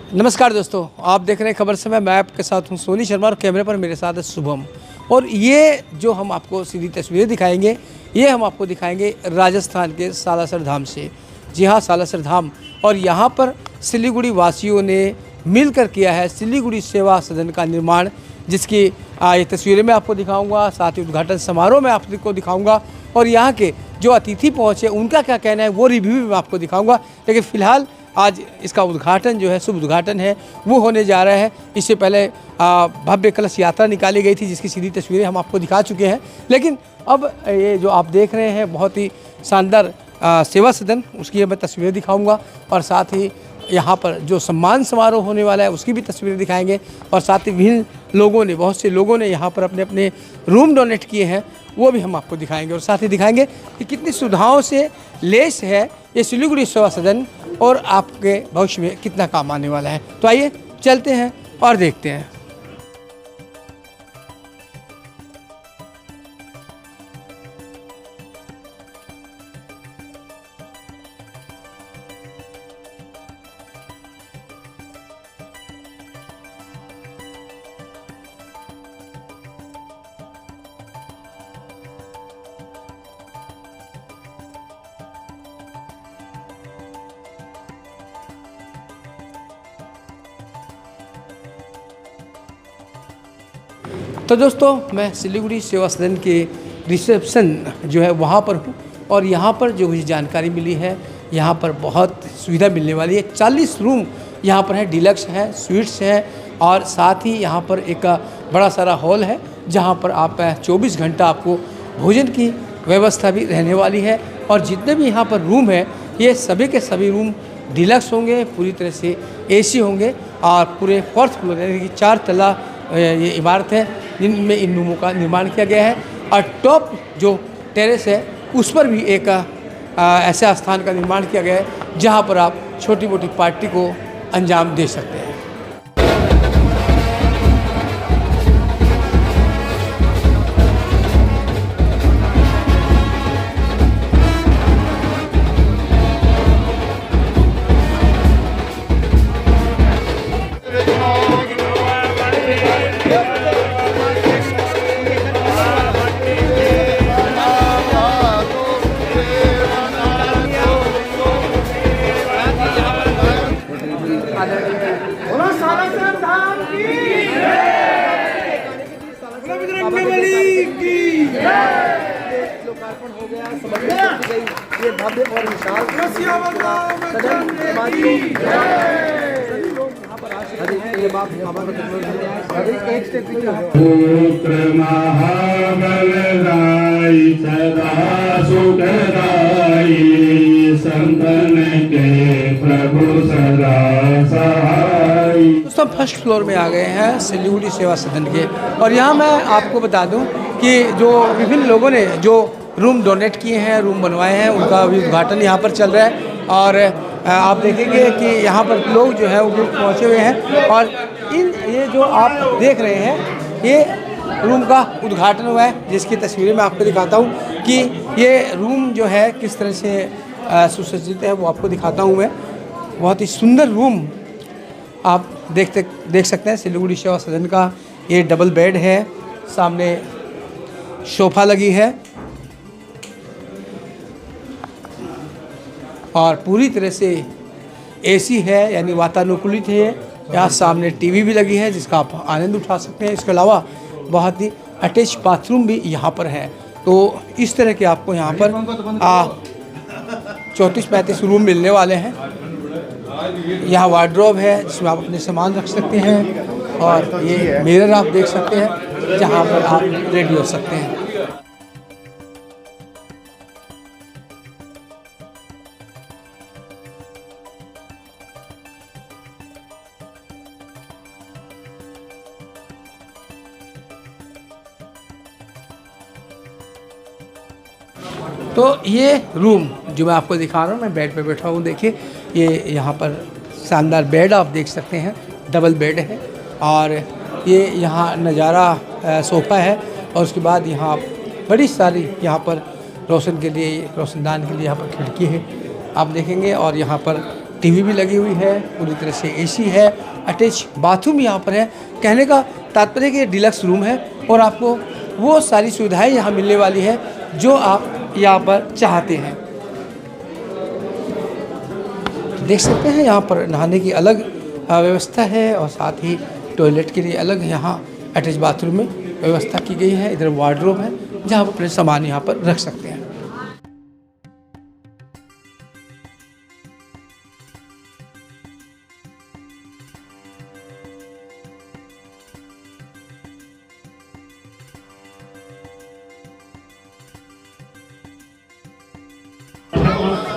नमस्कार दोस्तों, आप देख रहे हैं खबर समय। मैं आपके साथ हूं सोनी शर्मा और कैमरे पर मेरे साथ है शुभम। और ये जो हम आपको सीधी तस्वीरें दिखाएंगे, ये हम आपको दिखाएंगे राजस्थान के सालासर धाम से। जी हाँ, सालासर धाम। और यहाँ पर सिलीगुड़ी वासियों ने मिलकर किया है सिलीगुड़ी सेवा सदन का निर्माण, जिसकी ये तस्वीरें मैं आपको दिखाऊंगा, साथ ही उद्घाटन समारोह में आपको दिखाऊंगा और यहाँ के जो अतिथि पहुँचे उनका क्या कहना है वो रिव्यू भी मैं आपको दिखाऊंगा। लेकिन फ़िलहाल आज इसका उद्घाटन जो है, शुभ उद्घाटन है, वो होने जा रहा है। इससे पहले भव्य कलश यात्रा निकाली गई थी, जिसकी सीधी तस्वीरें हम आपको दिखा चुके हैं। लेकिन अब ये जो आप देख रहे हैं बहुत ही शानदार सेवा सदन, उसकी मैं तस्वीरें दिखाऊंगा और साथ ही यहाँ पर जो सम्मान समारोह होने वाला है उसकी भी तस्वीरें दिखाएंगे। और साथ ही विभिन्न लोगों ने, बहुत से लोगों ने यहाँ पर अपने अपने रूम डोनेट किए हैं, वो भी हम आपको दिखाएंगे। और साथ ही दिखाएंगे कि कितनी सुविधाओं से लेस है ये सिलीगुड़ी सेवा सदन और आपके भविष्य में कितना काम आने वाला है। तो आइए चलते हैं और देखते हैं। तो दोस्तों, मैं सिलीगुड़ी सेवा सदन के रिसेप्शन जो है वहाँ पर हूँ और यहाँ पर जो मुझे जानकारी मिली है, यहाँ पर बहुत सुविधा मिलने वाली है। 40 रूम यहाँ पर है, डिलक्स है, स्वीट्स है और साथ ही यहाँ पर एक बड़ा सारा हॉल है जहाँ पर आप 24 घंटा आपको भोजन की व्यवस्था भी रहने वाली है। और जितने भी यहाँ पर रूम है, ये सभी के सभी रूम डिलक्स होंगे, पूरी तरह से AC होंगे और पूरे 4th फ्लोर यानी कि 4 तला ये इमारत है जिनमें इन रूमों का निर्माण किया गया है। और टॉप जो टेरेस है उस पर भी एक ऐसे स्थान का निर्माण किया गया है जहां पर आप छोटी मोटी पार्टी को अंजाम दे सकते हैं। लोकार्पण हो गया, समर्पित की गई ये भव्य और विशाल सदन। सभी लोग यहाँ पर आ सकते हैं। ये बात पुत्र महाबलदाई सदा सुखदाई, संतन के प्रभु सदा सहाय। दोस्तों, फर्स्ट फ्लोर में आ गए हैं सिलीगुड़ी सेवा सदन के। और यहाँ मैं आपको बता दूं कि जो विभिन्न लोगों ने जो रूम डोनेट किए हैं, रूम बनवाए हैं, उनका अभी उद्घाटन यहाँ पर चल रहा है। और आप देखेंगे कि यहाँ पर लोग जो है वो पहुँचे हुए हैं। और ये जो आप देख रहे हैं, ये रूम का उद्घाटन हुआ है, जिसकी तस्वीरें मैं आपको दिखाता हूँ कि ये रूम जो है किस तरह से सुसज्जित है, वो आपको दिखाता हूँ मैं। बहुत ही सुंदर रूम आप देख सकते हैं। सिलीगुड़ी सेवा सदन का ये डबल बेड है, सामने सोफा लगी है और पूरी तरह से AC है, यानी वातानुकूलित है। यहाँ सामने TV भी लगी है जिसका आप आनंद उठा सकते हैं। इसके अलावा बहुत ही अटैच बाथरूम भी यहाँ पर है। तो इस तरह के आपको यहाँ पर 34-35 रूम मिलने वाले हैं। यहाँ वार्डरोब है जिसमें आप अपने सामान रख सकते हैं और ये मिरर आप देख सकते हैं जहाँ पर आप रेडी हो सकते हैं। तो ये रूम जो मैं आपको दिखा रहा हूँ, मैं बेड पे बैठा हूँ, देखिए ये यहाँ पर शानदार बेड आप देख सकते हैं, डबल बेड है। और ये यहाँ नज़ारा सोफ़ा है और उसके बाद यहाँ बड़ी सारी यहाँ पर रोशन के लिए, रोशनदान के लिए यहाँ पर खिड़की है आप देखेंगे। और यहाँ पर टीवी भी लगी हुई है, पूरी तरह से एसी है, अटैच बाथरूम यहाँ पर है। कहने का तात्पर्य कि ये डिलक्स रूम है और आपको वो सारी सुविधाएं यहाँ मिलने वाली है जो आप यहाँ पर चाहते हैं। देख सकते हैं यहाँ पर नहाने की अलग व्यवस्था है और साथ ही टॉयलेट के लिए अलग यहाँ अटैच बाथरूम में व्यवस्था की गई है। इधर वार्डरोब है जहाँ आप अपने सामान यहाँ पर रख सकते हैं।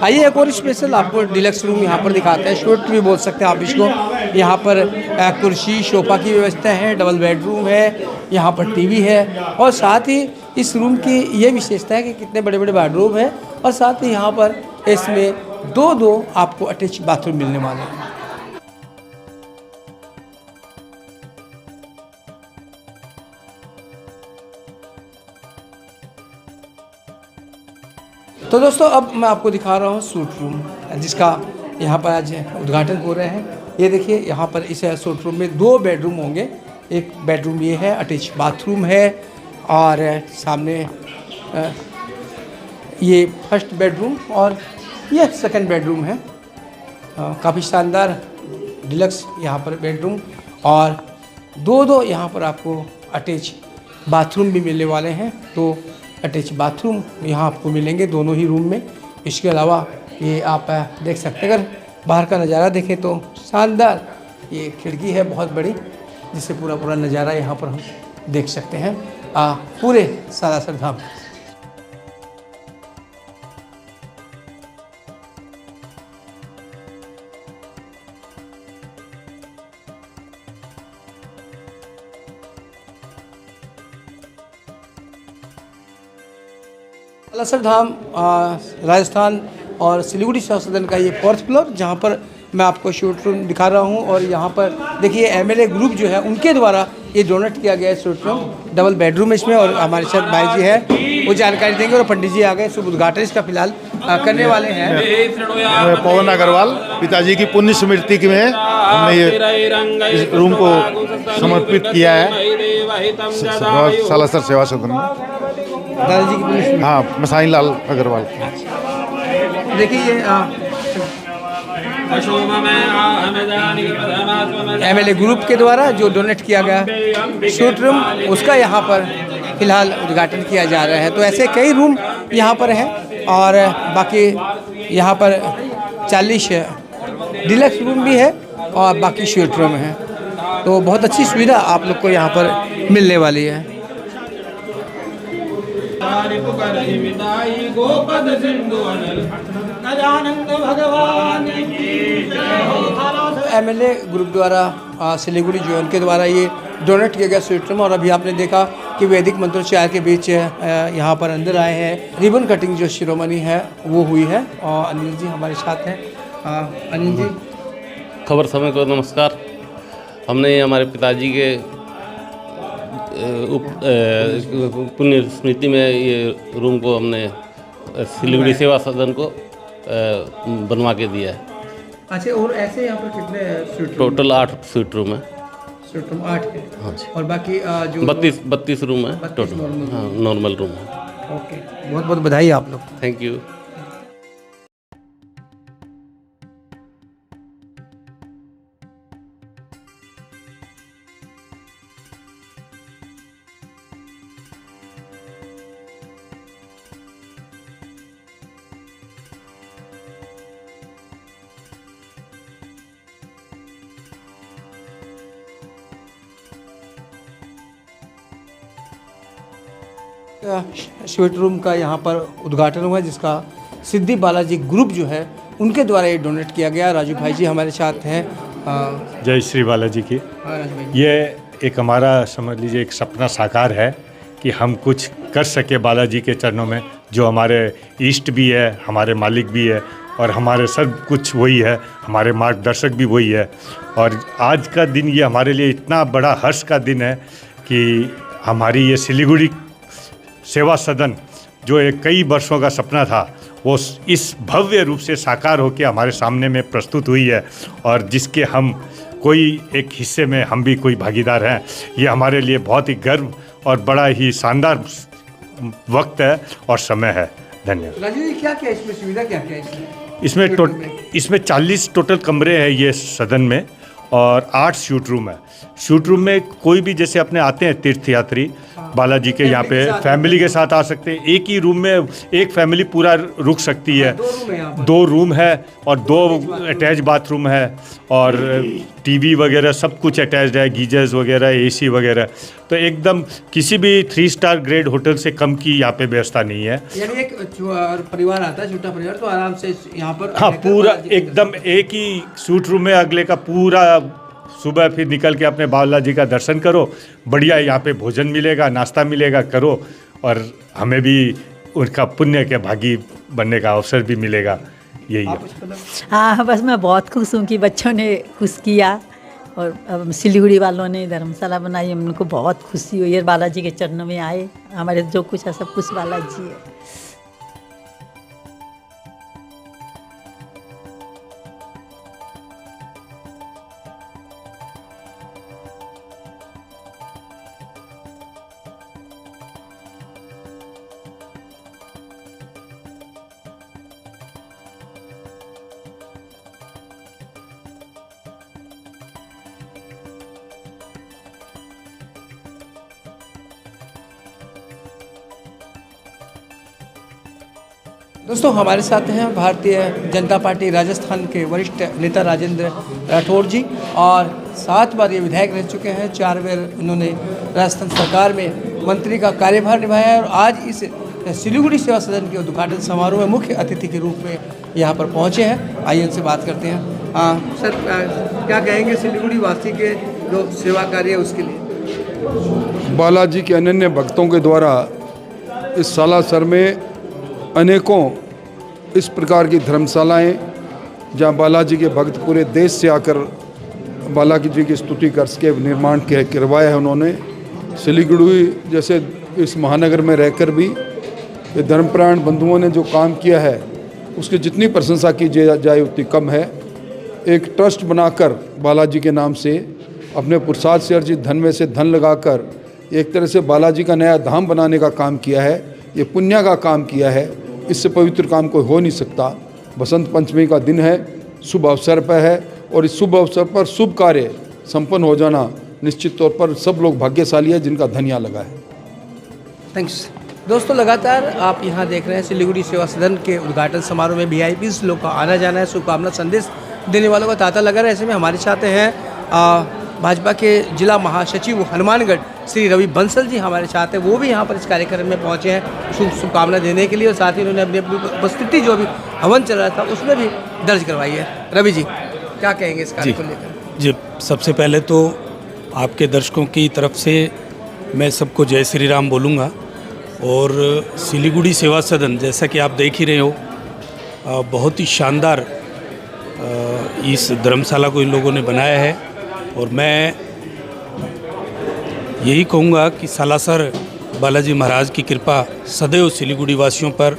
आइए एक और स्पेशल आपको डिलक्स रूम यहाँ पर दिखाते हैं, शॉर्ट भी बोल सकते हैं आप इसको। यहाँ पर कुर्सी सोफा की व्यवस्था है, डबल बेडरूम है, यहाँ पर टीवी है और साथ ही इस रूम की ये विशेषता है कि कितने बड़े बड़े बेडरूम है और साथ ही यहाँ पर इसमें दो आपको अटैच बाथरूम मिलने वाले हैं। तो दोस्तों अब मैं आपको दिखा रहा हूँ सूट रूम, जिसका यहाँ पर आज उद्घाटन हो रहे हैं। ये देखिए यहाँ पर इस सूट रूम में 2 बेडरूम होंगे। एक बेडरूम ये है, अटैच बाथरूम है और सामने ये फर्स्ट बेडरूम और ये सेकंड बेडरूम है। काफ़ी शानदार डिलक्स यहाँ पर बेडरूम और दो यहाँ पर आपको अटैच बाथरूम भी मिलने वाले हैं। तो अटैच बाथरूम यहाँ आपको मिलेंगे दोनों ही रूम में। इसके अलावा ये आप देख सकते हैं, अगर बाहर का नज़ारा देखें तो शानदार ये खिड़की है बहुत बड़ी, जिससे पूरा नज़ारा यहाँ पर हम देख सकते हैं पूरे सालासर धाम। सालासर धाम राजस्थान और सिलीगुड़ी सेवा सदन का ये 4th फ्लोर, जहाँ पर मैं आपको शूट रूम दिखा रहा हूँ। और यहाँ पर देखिए एमएलए ग्रुप जो है उनके द्वारा ये डोनेट किया गया है शूट रूम, डबल बेडरूम इसमें। और हमारे साथ भाई जी हैं, वो जानकारी देंगे। और पंडित जी आ गए, शुभ उद्घाटन इसका फिलहाल करने वाले हैं। पवन अग्रवाल, पिताजी की पुण्य स्मृति में हमने ये इस रूम को समर्पित किया है सालासर सेवा सदन में। दादाजी की पुण्य स्मृति। हाँ, मसाई लाल अग्रवाल। देखिए ये एमएलए ग्रुप के द्वारा जो डोनेट किया गया शूट रूम, उसका यहाँ पर फिलहाल उद्घाटन किया जा रहा है। तो ऐसे कई रूम यहाँ पर हैं और बाकी यहाँ पर 40 डिलक्स रूम भी है और बाकी शूट रूम है। तो बहुत अच्छी सुविधा आप लोग को यहाँ पर मिलने वाली है। एमएलए ग्रुप द्वारा सिलीगुड़ी जोन के द्वारा ये डोनेट किया गया स्वीट रूम। और अभी आपने देखा कि वैदिक मंत्रोच्चार के बीच यहाँ पर अंदर आए हैं, रिबन कटिंग जो शिरोमणि है वो हुई है। और अनिल जी हमारे साथ हैं। अनिल जी, खबर समय को नमस्कार। हमने हमारे पिताजी के पुण्य स्मृति में ये रूम को हमने सिलीगुड़ी सेवा सदन को बनवा के दिया है। अच्छा, और ऐसे यहाँ पर कितने suite room? Total 8 suite room है। स्वीट रूम 8 है। हाँ जी। और बाकी जो 32 रूम है टोटल। हाँ, नॉर्मल रूम है। ओके, बहुत बहुत बधाई आप लोग। Thank you. स्वीट रूम का यहाँ पर उद्घाटन हुआ, जिसका सिद्धि बालाजी ग्रुप जो है उनके द्वारा ये डोनेट किया गया। राजू भाई जी हमारे साथ हैं। जय श्री बालाजी की। ये एक हमारा समझ लीजिए एक सपना साकार है कि हम कुछ कर सके बालाजी के चरणों में, जो हमारे इष्ट भी है, हमारे मालिक भी है और हमारे सब कुछ वही है, हमारे मार्गदर्शक भी वही है। और आज का दिन ये हमारे लिए इतना बड़ा हर्ष का दिन है कि हमारी ये सिलीगुड़ी सेवा सदन जो एक कई वर्षों का सपना था, वो इस भव्य रूप से साकार होकर हमारे सामने में प्रस्तुत हुई है और जिसके हम कोई एक हिस्से में हम भी कोई भागीदार हैं। ये हमारे लिए बहुत ही गर्व और बड़ा ही शानदार वक्त है और समय है। धन्यवाद। राजीव जी, क्या क्या इसमें सुविधा क्या क्या है इसमें 40 टोटल कमरे हैं ये सदन में और 8 शूट रूम है। शूट रूम में कोई भी जैसे अपने आते हैं तीर्थयात्री बालाजी के यहाँ पे फैमिली के साथ आ सकते हैं। एक ही रूम में एक फैमिली पूरा रुक सकती है। 2 रूम है और 2 अटैच बाथरूम है और टीवी वगैरह सब कुछ अटैच्ड है, गीजर्स वगैरह, एसी वगैरह। तो एकदम किसी भी 3 स्टार ग्रेड होटल से कम की यहाँ पे व्यवस्था नहीं है। यानी एक परिवार आता है, छोटा परिवार, तो आराम से यहाँ पर हाँ, पूरा एकदम एक ही सूट रूम में अगले का पूरा सुबह फिर निकल के अपने बालाजी का दर्शन करो। बढ़िया यहाँ पे भोजन मिलेगा, नाश्ता मिलेगा, करो और हमें भी उनका पुण्य के भागी बनने का अवसर भी मिलेगा। यही है। हाँ, बस मैं बहुत खुश हूँ कि बच्चों ने खुश किया और सिलीगुड़ी वालों ने धर्मशाला बनाई। हम उनको बहुत खुशी हुई है, बालाजी के चरणों में आए। हमारे जो कुछ है सब कुछ बालाजी है। दोस्तों, हमारे साथ हैं भारतीय जनता पार्टी राजस्थान के वरिष्ठ नेता राजेंद्र राठौड़ जी और 7 बार ये विधायक रह चुके हैं। 4 बार उन्होंने राजस्थान सरकार में मंत्री का कार्यभार निभाया है और आज इस सिलीगुड़ी सेवा सदन के उद्घाटन समारोह में मुख्य अतिथि के रूप में यहाँ पर पहुँचे हैं। आइए उनसे बात करते हैं। सर, क्या कहेंगे सिलीगुड़ी वासी के जो सेवा कार्य है उसके लिए? बालाजी के अनन्य भक्तों के द्वारा इस सालासर में अनेकों इस प्रकार की धर्मशालाएं जहां बालाजी के भक्त पूरे देश से आकर बालाजी जी की स्तुति कर सके निर्माण करवाया है उन्होंने। सिलीगुड़ी जैसे इस महानगर में रहकर भी ये धर्मप्राण बंधुओं ने जो काम किया है उसकी जितनी प्रशंसा की जाए उतनी कम है। एक ट्रस्ट बनाकर बालाजी के नाम से अपने पुरुषार्थ से अर्जित धन में से धन लगाकर एक तरह से बालाजी का नया धाम बनाने का काम किया है। ये पुण्य का काम किया है। इससे पवित्र काम कोई हो नहीं सकता। बसंत पंचमी का दिन है, शुभ अवसर पर है और इस शुभ अवसर पर शुभ कार्य संपन्न हो जाना निश्चित तौर पर सब लोग भाग्यशाली है जिनका धन यहाँ लगा है। थैंक्स। दोस्तों, लगातार आप यहाँ देख रहे हैं सिलीगुड़ी सेवा सदन के उद्घाटन समारोह में वीआईपीज़ लोग का आना जाना है, शुभकामना संदेश देने वालों का तांता लगा रहा है। ऐसे में हमारे साथ हैं भाजपा के जिला महासचिव हनुमानगढ़ श्री रवि बंसल जी हमारे साथ हैं। वो भी यहाँ पर इस कार्यक्रम में पहुँचे हैं शुभकामना देने के लिए और साथ ही उन्होंने अपनी उपस्थिति जो भी हवन चल रहा था उसमें भी दर्ज करवाई है। रवि जी, क्या कहेंगे इस कार्य को लेकर? जी, सबसे पहले तो आपके दर्शकों की तरफ से मैं सबको जय श्री राम बोलूँगा। और सिलीगुड़ी सेवा सदन जैसा कि आप देख ही रहे हो, बहुत ही शानदार इस धर्मशाला को इन लोगों ने बनाया है। और मैं यही कहूँगा कि सालासर बालाजी महाराज की कृपा सदैव सिलीगुड़ी वासियों पर,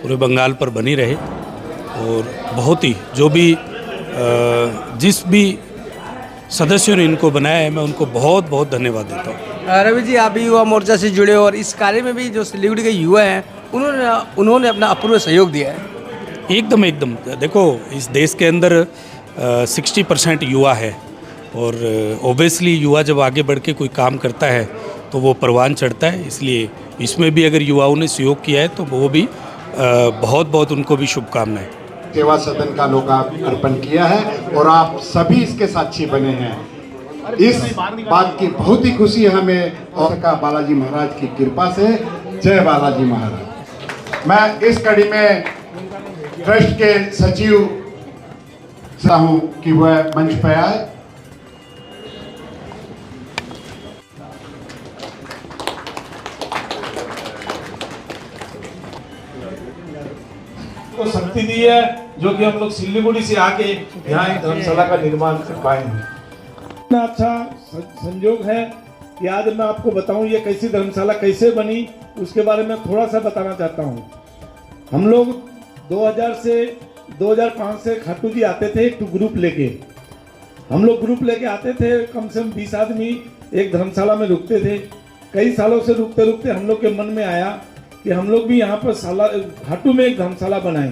पूरे बंगाल पर बनी रहे। और बहुत ही जो भी जिस भी सदस्यों ने इनको बनाया है, मैं उनको बहुत बहुत धन्यवाद देता हूँ। रवि जी, आप भी युवा मोर्चा से जुड़े हो और इस कार्य में भी जो सिलीगुड़ी के युवा हैं उन्होंने अपना अपूर्व सहयोग दिया है। एकदम देखो, इस देश के अंदर 60% युवा है और ओबियसली युवा जब आगे बढ़ के कोई काम करता है तो वो परवान चढ़ता है। इसलिए इसमें भी अगर युवाओं ने सहयोग किया है तो वो भी बहुत बहुत उनको भी शुभकामनाएं। सेवा सदन का लोकार्पण किया है और आप सभी इसके साक्षी बने हैं। इस बात की बहुत ही खुशी है हमें और का बालाजी महाराज की कृपा से। जय बालाजी महाराज। मैं इस कड़ी में ट्रस्ट के सचिव हूँ कि वह मंच पर आए। को शक्ति दी है जो कि हम लोग सिलीगुड़ी से आके यहाँ एक धर्मशाला का निर्माण कर पाए हैं। इतना अच्छा संयोग है कि आज मैं आपको बताऊं ये कैसी धर्मशाला कैसे बनी, उसके बारे में थोड़ा सा बताना चाहता हूं। हम लोग 2000 से 2005 से खाटू जी आते थे एक ग्रुप लेके। हम लोग ग्रुप लेके आते थे, कम से कम 20 आदमी एक धर्मशाला में रुकते थे। कई सालों से रुकते रुकते हम लोग के मन में आया कि हम लोग भी यहाँ पर खाटू में एक धर्मशाला बनाएं।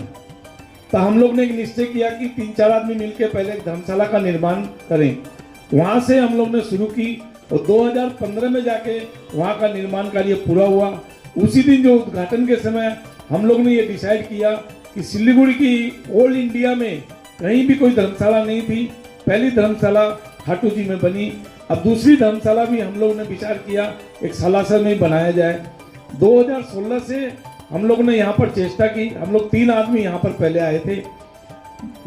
तो हम लोग ने एक निश्चय किया कि 3-4 आदमी मिलकर पहले एक धर्मशाला का निर्माण करें। वहाँ से हम लोग ने शुरू की और 2015 में जाके वहाँ का निर्माण कार्य पूरा हुआ। उसी दिन जो उद्घाटन के समय हम लोग ने ये डिसाइड किया कि सिलीगुड़ी की ऑल इंडिया में कहीं भी कोई धर्मशाला नहीं थी, पहली धर्मशाला खाटू जी में बनी। अब दूसरी धर्मशाला भी हम लोग ने विचार किया एक सालासर में बनाया जाए। 2016 से हम लोग ने यहाँ पर चेष्टा की। हम लोग 3 आदमी यहाँ पर पहले आए थे।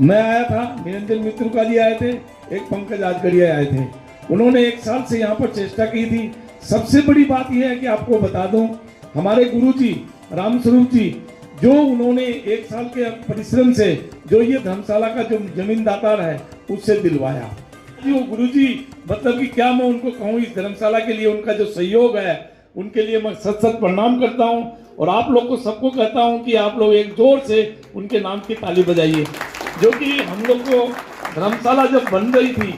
मैं आया था, निरंजन मित्र का जी आए थे, एक पंकज आजगरिया आए थे। उन्होंने 1 साल से यहाँ पर चेष्टा की थी। सबसे बड़ी बात यह है कि आपको बता दूं, हमारे गुरुजी रामस्वरूप जी जो उन्होंने 1 साल के परिश्रम से जो ये धर्मशाला का जो जमींदार है उससे दिलवाया। वो गुरुजी मतलब कि क्या मैं उनको कहूँ, इस धर्मशाला के लिए उनका जो सहयोग है उनके लिए मैं सत प्रणाम करता हूँ। और आप लोग को सबको कहता हूँ कि आप लोग एक जोर से उनके नाम की ताली बजाइए। जो कि हम लोग को धर्मशाला जब बन रही थी,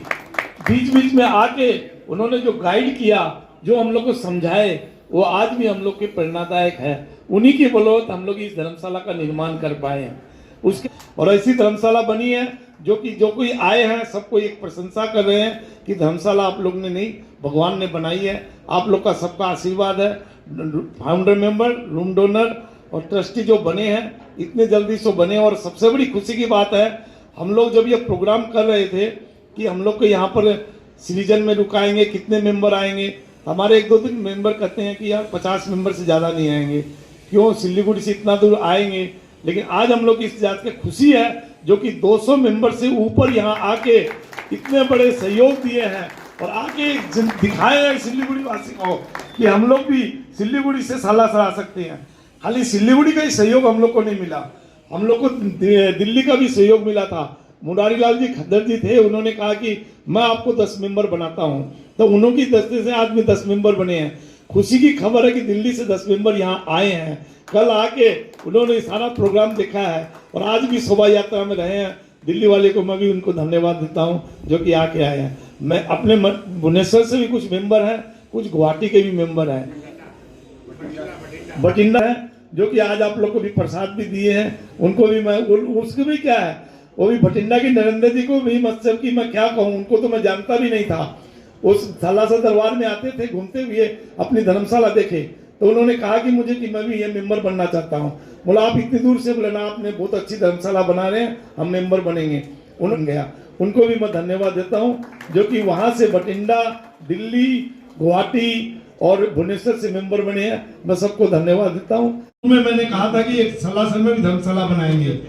बीच बीच में आके उन्होंने जो गाइड किया, जो हम लोग को समझाए, वो आज भी हम लोग के प्रेरणादायक है। उन्हीं की बदौलत हम लोग इस धर्मशाला का निर्माण कर पाए हैं। उसके और ऐसी धर्मशाला बनी है जो कि जो कोई आए हैं सबको एक प्रशंसा कर रहे हैं कि धर्मशाला आप लोग ने नहीं, भगवान ने बनाई है। आप लोग का सबका आशीर्वाद है। फाउंडर मेंबर, रूम डोनर और ट्रस्टी जो बने हैं इतने जल्दी से बने। और सबसे बड़ी खुशी की बात है, हम लोग जब ये प्रोग्राम कर रहे थे कि हम लोग को यहाँ पर सीजन में रुकाएंगे, कितने मेंबर आएंगे, हमारे 1-2 दिन मेंबर कहते हैं कि यार 50 मेंबर से ज़्यादा नहीं आएंगे, क्यों सिलीगुड़ी से इतना दूर आएंगे। लेकिन आज हम लोग इस बात की खुशी है जो कि 200 मेंबर से ऊपर यहाँ आके इतने बड़े सहयोग दिए हैं और आके दिखाए हैं सिलीगुड़ी वासी को कि हम लोग भी सिलीगुड़ी से सालासर आ सकते हैं। खाली सिलीगुड़ी का ही सहयोग हम लोग को नहीं मिला, हम लोग को दिल्ली का भी सहयोग मिला था। मुरारी लाल जी खद्दर जी थे, उन्होंने कहा कि मैं आपको 10 मेंबर बनाता हूं, तो उन्होंने दस्ते से आज में 10 मेंबर बने हैं। खुशी की खबर है कि दिल्ली से 10 मेंबर यहाँ आए हैं। कल आके उन्होंने सारा प्रोग्राम देखा है और आज भी शोभा यात्रा में रहे हैं। दिल्ली वाले को मैं भी उनको धन्यवाद देता हूँ जो कि आके आए हैं। मैं अपने भुवनेश्वर से भी कुछ मेंबर हैं, कुछ गुवाहाटी के भी मेंबर हैं, बठिंडा है जो कि आज आप लोग को भी प्रसाद भी दिए हैं, उनको भी मैं उसको भी क्या है, वो भी बठिंडा की नरेंद्र जी को भी मतलब कि मैं क्या कहूँ, उनको तो मैं जानता भी नहीं था। उस सालासर दरबार में आते थे, घूमते हुए अपनी धर्मशाला देखे तो उन्होंने कहा कि मुझे कि मैं भी ये मेंबर बनना चाहता हूँ। बोला आप इतनी दूर से, बोले ना आपने बहुत अच्छी धर्मशाला बना रहे हैं, हम मेंबर बनेंगे। उन्होंने गया, उनको भी मैं धन्यवाद देता हूँ जो कि वहाँ से बठिंडा, दिल्ली, गुवाहाटी और भुवनेश्वर से मेंबर बने हैं। मैं सबको धन्यवाद देता हूँ। मैंने कहा था कि एक सालासर में भी धर्मशाला बनाएंगे।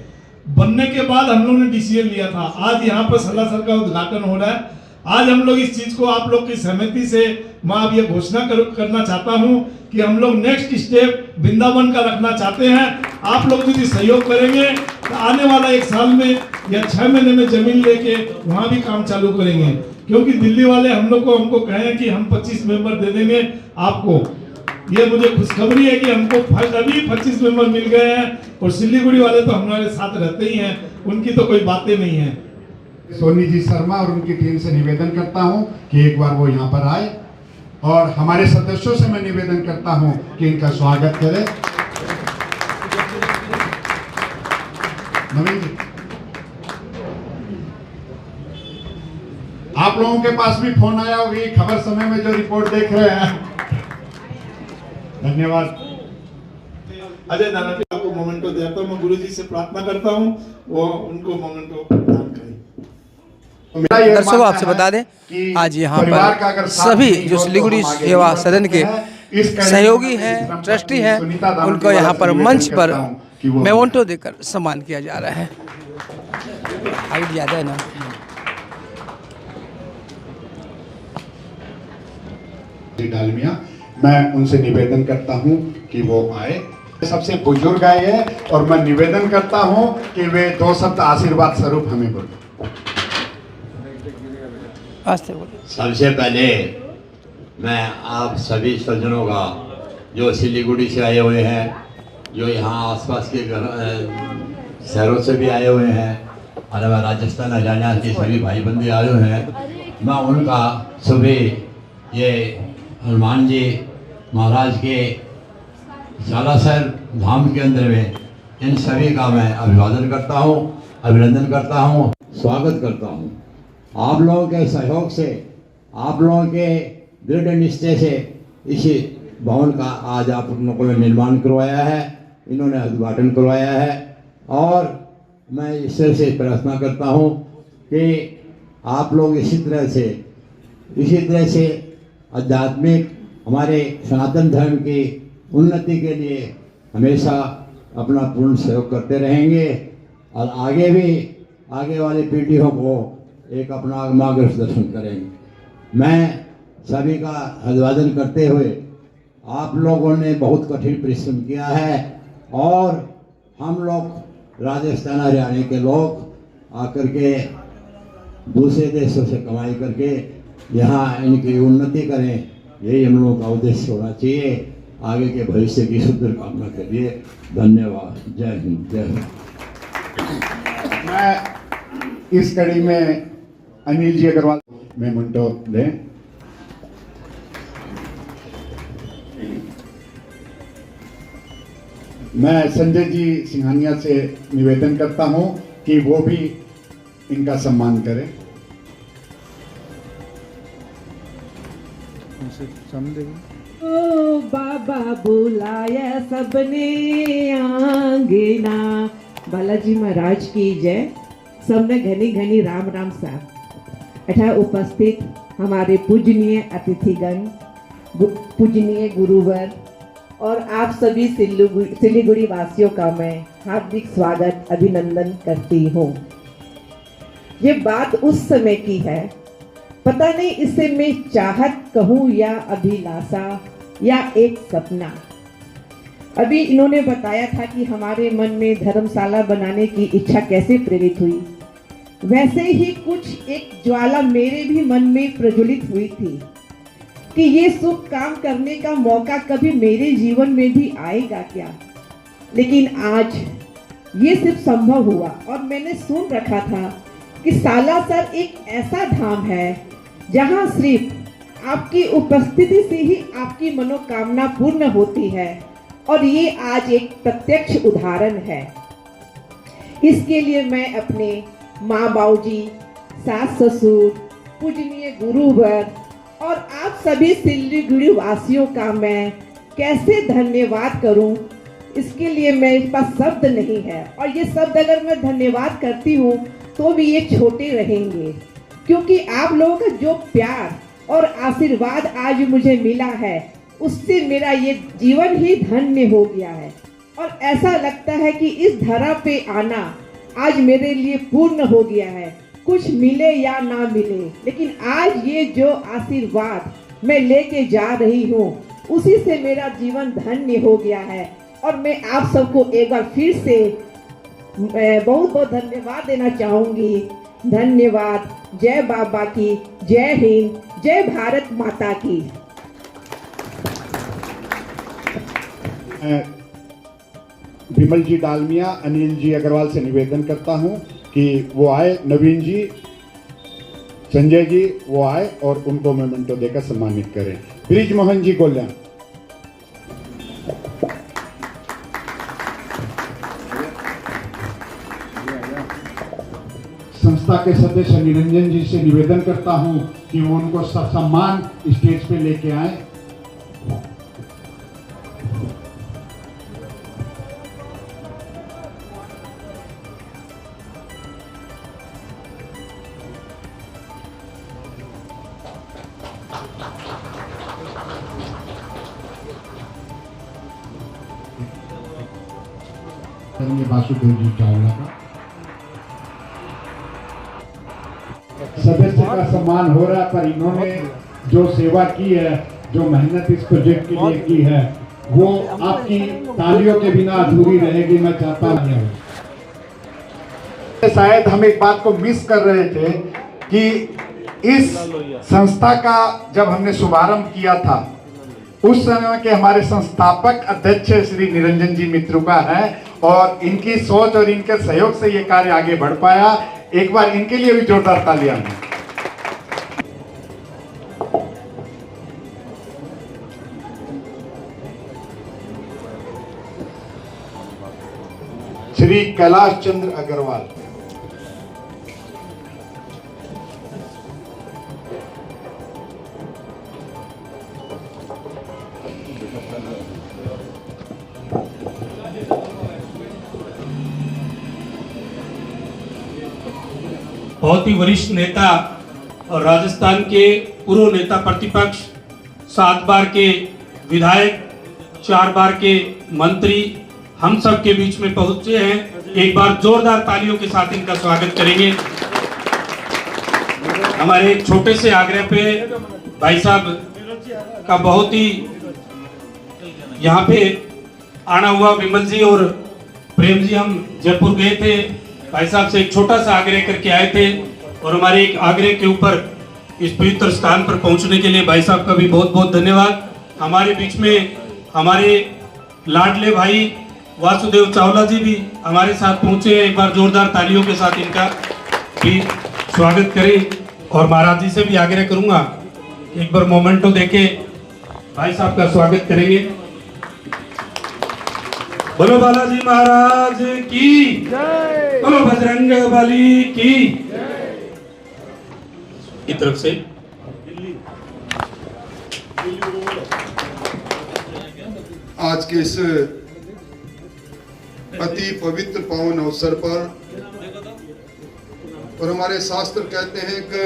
बनने के बाद हम लोग ने डिसीजन लिया था, आज यहाँ पर सालासर का उद्घाटन हो रहा है। आज हम लोग इस चीज को आप लोग की सहमति से मैं अब ये घोषणा करना चाहता हूँ कि हम लोग नेक्स्ट स्टेप वृंदावन का रखना चाहते हैं। आप लोग यदि सहयोग करेंगे तो आने वाला 1 साल में या 6 महीने में जमीन लेके वहाँ भी काम चालू करेंगे, क्योंकि दिल्ली वाले हमको कहें कि हम 25 मेंबर दे देंगे आपको। ये मुझे खुशखबरी है कि हमको अभी 25 मेंबर मिल गए हैं और सिलीगुड़ी वाले तो हमारे साथ रहते ही हैं, उनकी तो कोई बातें नहीं है। सोनी जी शर्मा और उनकी टीम से निवेदन करता हूं कि एक बार वो यहाँ पर आए और हमारे सदस्यों से मैं निवेदन करता हूं कि इनका स्वागत करें। नवीन जी, आप लोगों के पास भी फोन आया होगी खबर समय में जो रिपोर्ट देख रहे हैं। धन्यवाद। अजय दाना को मोमेंटो देता हूँ। मैं गुरुजी से प्रार्थना करता हूँ वो उनको मोमेंटो प्रदान करें। दर्शकों आपसे बता दें आज यहाँ पर सभी जो सिलीगुड़ी सेवा सदन के सहयोगी हैं, ट्रस्टी हैं, उनको यहाँ पर मंच पर मेवोंटो देकर सम्मान किया जा रहा है। हाइट ज़्यादा है ना। डालमिया, मैं उनसे निवेदन करता हूँ कि वो आए। सबसे बुजुर्ग आए हैं और मैं निवेदन करता हूँ कि वे 2 शब्द आशीर्वाद स्वरूप हमें बोले। सबसे पहले मैं आप सभी सज्जनों का जो सिलीगुड़ी से आए हुए हैं, जो यहाँ आसपास के शहरों से भी आए हुए हैं और हमारे राजस्थान हरियाणा के सभी भाई बंधु आए हुए हैं। मैं उनका सुबह ये हनुमान जी महाराज के सालासर धाम के अंदर में इन सभी का मैं अभिवादन करता हूँ, अभिनंदन करता हूँ, स्वागत करता हूँ। आप लोगों के सहयोग से, आप लोगों के दृढ़ निश्चय से इसी भवन का आज आप लोगों ने निर्माण करवाया है, इन्होंने उद्घाटन करवाया है। और मैं ईश्वर से प्रार्थना करता हूँ कि आप लोग इसी तरह से आध्यात्मिक हमारे सनातन धर्म की उन्नति के लिए हमेशा अपना पूर्ण सहयोग करते रहेंगे और आगे वाली पीढ़ियों को एक अपना मार्गदर्शन करेंगे। मैं सभी का अभिवादन करते हुए, आप लोगों ने बहुत कठिन परिश्रम किया है और हम लोग राजस्थान हरियाणा के लोग आकर के दूसरे देशों से कमाई करके यहाँ इनकी उन्नति करें, यही हम लोगों का उद्देश्य होना चाहिए। आगे के भविष्य की सुंदर कामना के लिए धन्यवाद। जय हिंद, जय हिंद। मैं इस कड़ी में अनिल जी अग्रवाल में मुंटो दें। मैं संजय जी सिंघानिया से निवेदन करता हूं कि वो भी इनका सम्मान करें। ओ बाबा बुलाया सबने आंगना। बालाजी महाराज की जय। सबने घनी घनी राम राम सा। अठा उपस्थित हमारे पूजनीय अतिथिगण, पूजनीय गुरुवर और आप सभी सिलीगुड़ी वासियों का मैं हार्दिक स्वागत अभिनंदन करती हूँ। ये बात उस समय की है, पता नहीं इसे मैं चाहत कहूँ या अभिलाषा या एक सपना। अभी इन्होंने बताया था कि हमारे मन में धर्मशाला बनाने की इच्छा कैसे प्रेरित हुई, वैसे ही कुछ एक ज्वाला मेरे भी मन में प्रज्वलित हुई थी कि ये शुभ काम करने का मौका कभी मेरे जीवन में भी आएगा क्या। लेकिन आज ये सिर्फ संभव हुआ और मैंने सुन रखा था कि सालासर एक ऐसा धाम है जहां सिर्फ आपकी उपस्थिति से ही आपकी मनोकामना पूर्ण होती है और ये आज एक प्रत्यक्ष उदाहरण है। इसके लिए मैं अपने माँ बाबूजी, सास ससुर, पूजनीय गुरुवर और आप सभी सिलीगुड़ी वासियों का मैं कैसे धन्यवाद करूं, इसके लिए मेरे पास शब्द नहीं है। और ये शब्द अगर मैं धन्यवाद करती हूं तो भी ये छोटे रहेंगे, क्योंकि आप लोगों का जो प्यार और आशीर्वाद आज मुझे मिला है उससे मेरा ये जीवन ही धन्य हो गया है। और ऐसा लगता है कि इस धरा पे आना आज मेरे लिए पूर्ण हो गया है। कुछ मिले या ना मिले, लेकिन आज ये जो आशीर्वाद मैं लेके जा रही हूँ उसी से मेरा जीवन धन्य हो गया है। और मैं आप सबको एक बार फिर से बहुत बहुत धन्यवाद देना चाहूँगी। धन्यवाद। जय बाबा की, जय हिंद, जय भारत माता की। विमल जी डालमिया, अनिल जी अग्रवाल से निवेदन करता हूं कि वो आए। नवीन जी, संजय जी वो आए और उनको मोमेंटो देकर सम्मानित करें। ब्रिज मोहन जी गोल्या। संस्था के सदस्य निरंजन जी से निवेदन करता हूं कि वो उनको सम्मान स्टेज पे लेके आए। वासुदेव जी चावला का सदस्य का सम्मान हो रहा है, पर इन्होंने जो सेवा की है, जो मेहनत इस प्रोजेक्ट के लिए की है, वो आपकी तालियों के बिना अधूरी रहेगी। मैं चाहता हूँ, शायद हम एक बात को मिस कर रहे थे कि इस संस्था का जब हमने शुभारंभ किया था उस समय के हमारे संस्थापक अध्यक्ष श्री निरंजन जी मित्रू का है और इनकी सोच और इनके सहयोग से ये कार्य आगे बढ़ पाया। एक बार इनके लिए भी जोरदार तालियां। श्री कैलाश चंद्र अग्रवाल। बहुत ही वरिष्ठ नेता और राजस्थान के पूर्व नेता प्रतिपक्ष, 7 बार के विधायक, 4 बार के मंत्री, हम सब के बीच में पहुंचे हैं। एक बार जोरदार तालियों के साथ इनका स्वागत करेंगे। हमारे एक छोटे से आग्रह पे भाई साहब का बहुत ही यहाँ पे आना हुआ। विमल जी और प्रेम जी, हम जयपुर गए थे, भाई साहब से एक छोटा सा आग्रह करके आए थे और हमारे एक आग्रह के ऊपर इस पवित्र स्थान पर पहुंचने के लिए भाई साहब का भी बहुत बहुत धन्यवाद। हमारे बीच में हमारे लाडले भाई वासुदेव चावला जी भी हमारे साथ पहुंचे हैं। एक बार जोरदार तालियों के साथ इनका भी स्वागत करें और महाराज जी से भी आग्रह करूंगा एक बार मोमेंटो देके भाई साहब का स्वागत करेंगे। बोलो बालाजी महाराज की जय, बोलो बजरंग बली की तरफ से। आज के इस अति पवित्र पावन अवसर पर, और हमारे शास्त्र कहते हैं कि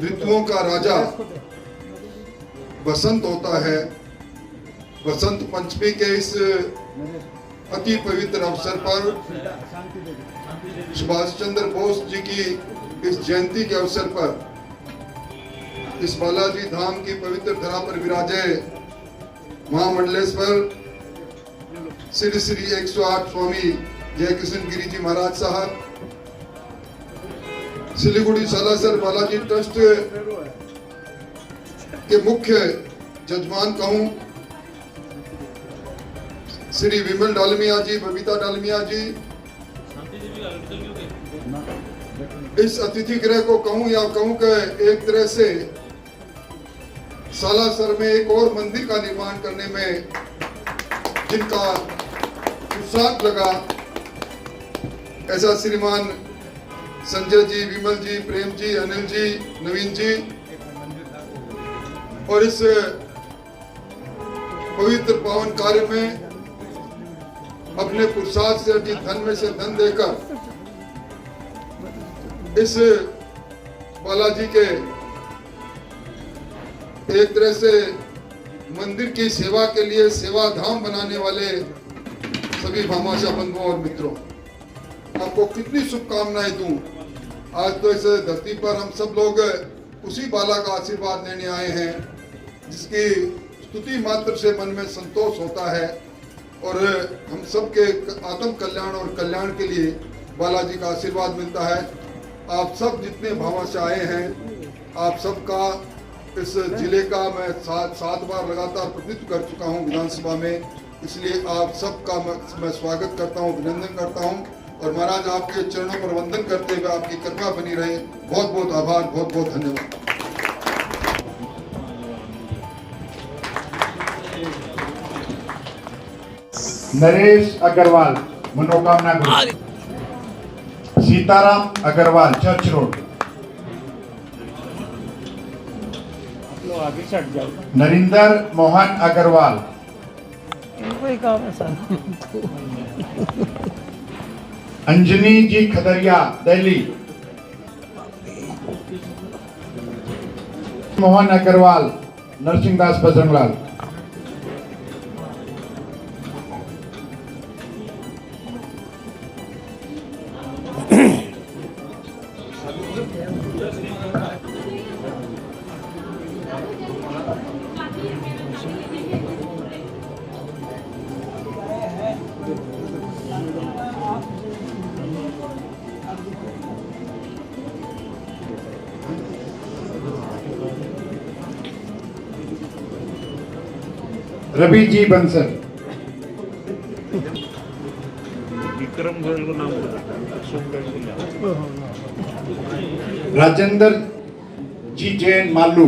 ऋतुओं का राजा बसंत होता है। बसंत पंचमी के इस अति पवित्र अवसर पर सुभाष चंद्र बोस जी की इस जयंती के अवसर पर इस बालाजी धाम की पवित्र धरा पर विराजे महामंडलेश्वर श्री श्री 108 स्वामी जय किशन गिरी जी महाराज साहब, सिलीगुड़ी सालासर बालाजी ट्रस्ट के मुख्य जजमान कहूं श्री विमल डालमिया जी, बबीता डालमिया जी, इस अतिथि गृह को कहूं या कहूं कि एक तरह से सालासर में एक और मंदिर का निर्माण करने में जिनका उत्साह लगा, ऐसा श्रीमान संजय जी, विमल जी, प्रेम जी, अनिल जी, नवीन जी, और इस पवित्र पावन कार्य में अपने पुरुषार्थ से अर्जित धन में से धन देकर इस बालाजी के एक तरह से मंदिर की सेवा के लिए सेवा धाम बनाने वाले सभी भामाशाह बंधुओं और मित्रों, आपको कितनी शुभकामनाएं दूं। आज तो इस धरती पर हम सब लोग उसी बाला का आशीर्वाद लेने आए हैं जिसकी स्तुति मात्र से मन में संतोष होता है, और हम सबके आत्म कल्याण और कल्याण के लिए बालाजी का आशीर्वाद मिलता है। आप सब जितने भामाशाह आए हैं, आप सबका इस जिले का मैं 7 बार लगातार प्रतिनिधित्व कर चुका हूं विधानसभा में, इसलिए आप सबका मैं't करता हूं, अभिनंदन करता हूं, और महाराज आपके चरणों पर वंदन करते हुए आपकी कृपा बनी रहे। बहुत बहुत आभार, बहुत बहुत धन्यवाद। Naresh Agrawal, Manokamna group. Sitaram Agrawal, church road. Narinder Mohan Agrawal. Anjani ji Khadaria, Delhi. Mohan Agrawal, Narsinghdas Bajranglal. Ravi ji Bansal, Rajendra ji Jain Malu,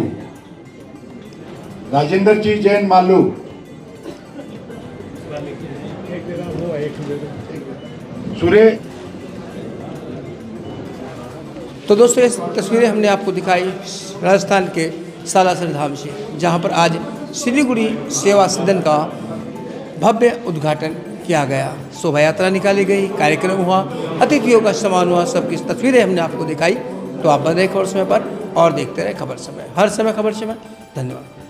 Rajendra ji Jain Malu, Suresh. तो दोस्तों, ये तस्वीरें हमने आपको दिखाई राजस्थान के सालासर धाम से, जहां पर आज सिलीगुड़ी सेवा सदन का भव्य उद्घाटन किया गया। शोभा यात्रा निकाली गई, कार्यक्रम हुआ, अतिथियों का सम्मान हुआ, सबकी तस्वीरें हमने आपको दिखाई। तो आप बने रहे खबर समय पर और देखते रहे खबर समय, हर समय खबर समय। धन्यवाद।